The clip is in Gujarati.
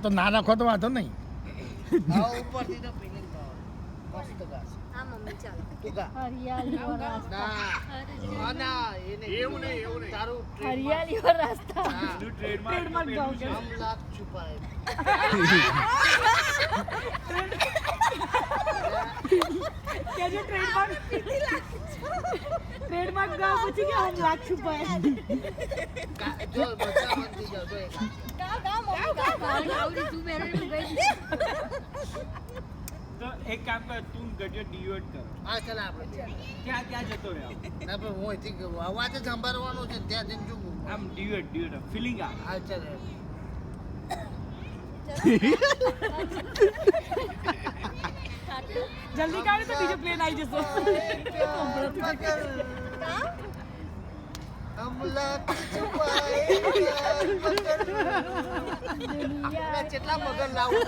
તો ના નાખો તો વાંધો નહીં. આ ઉપરથી તો ફિલિંગ મસ્ત ગાશે. હા મમ્મી ચાલો. તું ગા. હરિયાળી વો રાસ્તા ના ના એવું નહીં તારું હરિયાળી વો રાસ્તા હા. ટ્રેડમાર્ક ગાઉં છે हम लाख छुपाए કે જે ટ્રેડમાર્ક ગાઉં પછી કે હમ લાખ છુપાય जो बच्चा बनती जाओ तो एक ગા મમ્મી ગા. આવડી તું બેરે ગઈ. તો એક કામ કર તું ગડિયો ડિવોટ કર હા ચાલ આપણે ત્યાં જતો રહ્યો ના પણ હું અહીંથી અવાજ જ સંભાળવાનો છે ત્યાં જઈને જો આમ ડિવોટ ફિલિંગ આ હા ચાલ જલ્દી કાઢો તો બીજો પ્લેન આવી જશે हम लाख छुपाए દુનિયા કેટલા મગર લાવું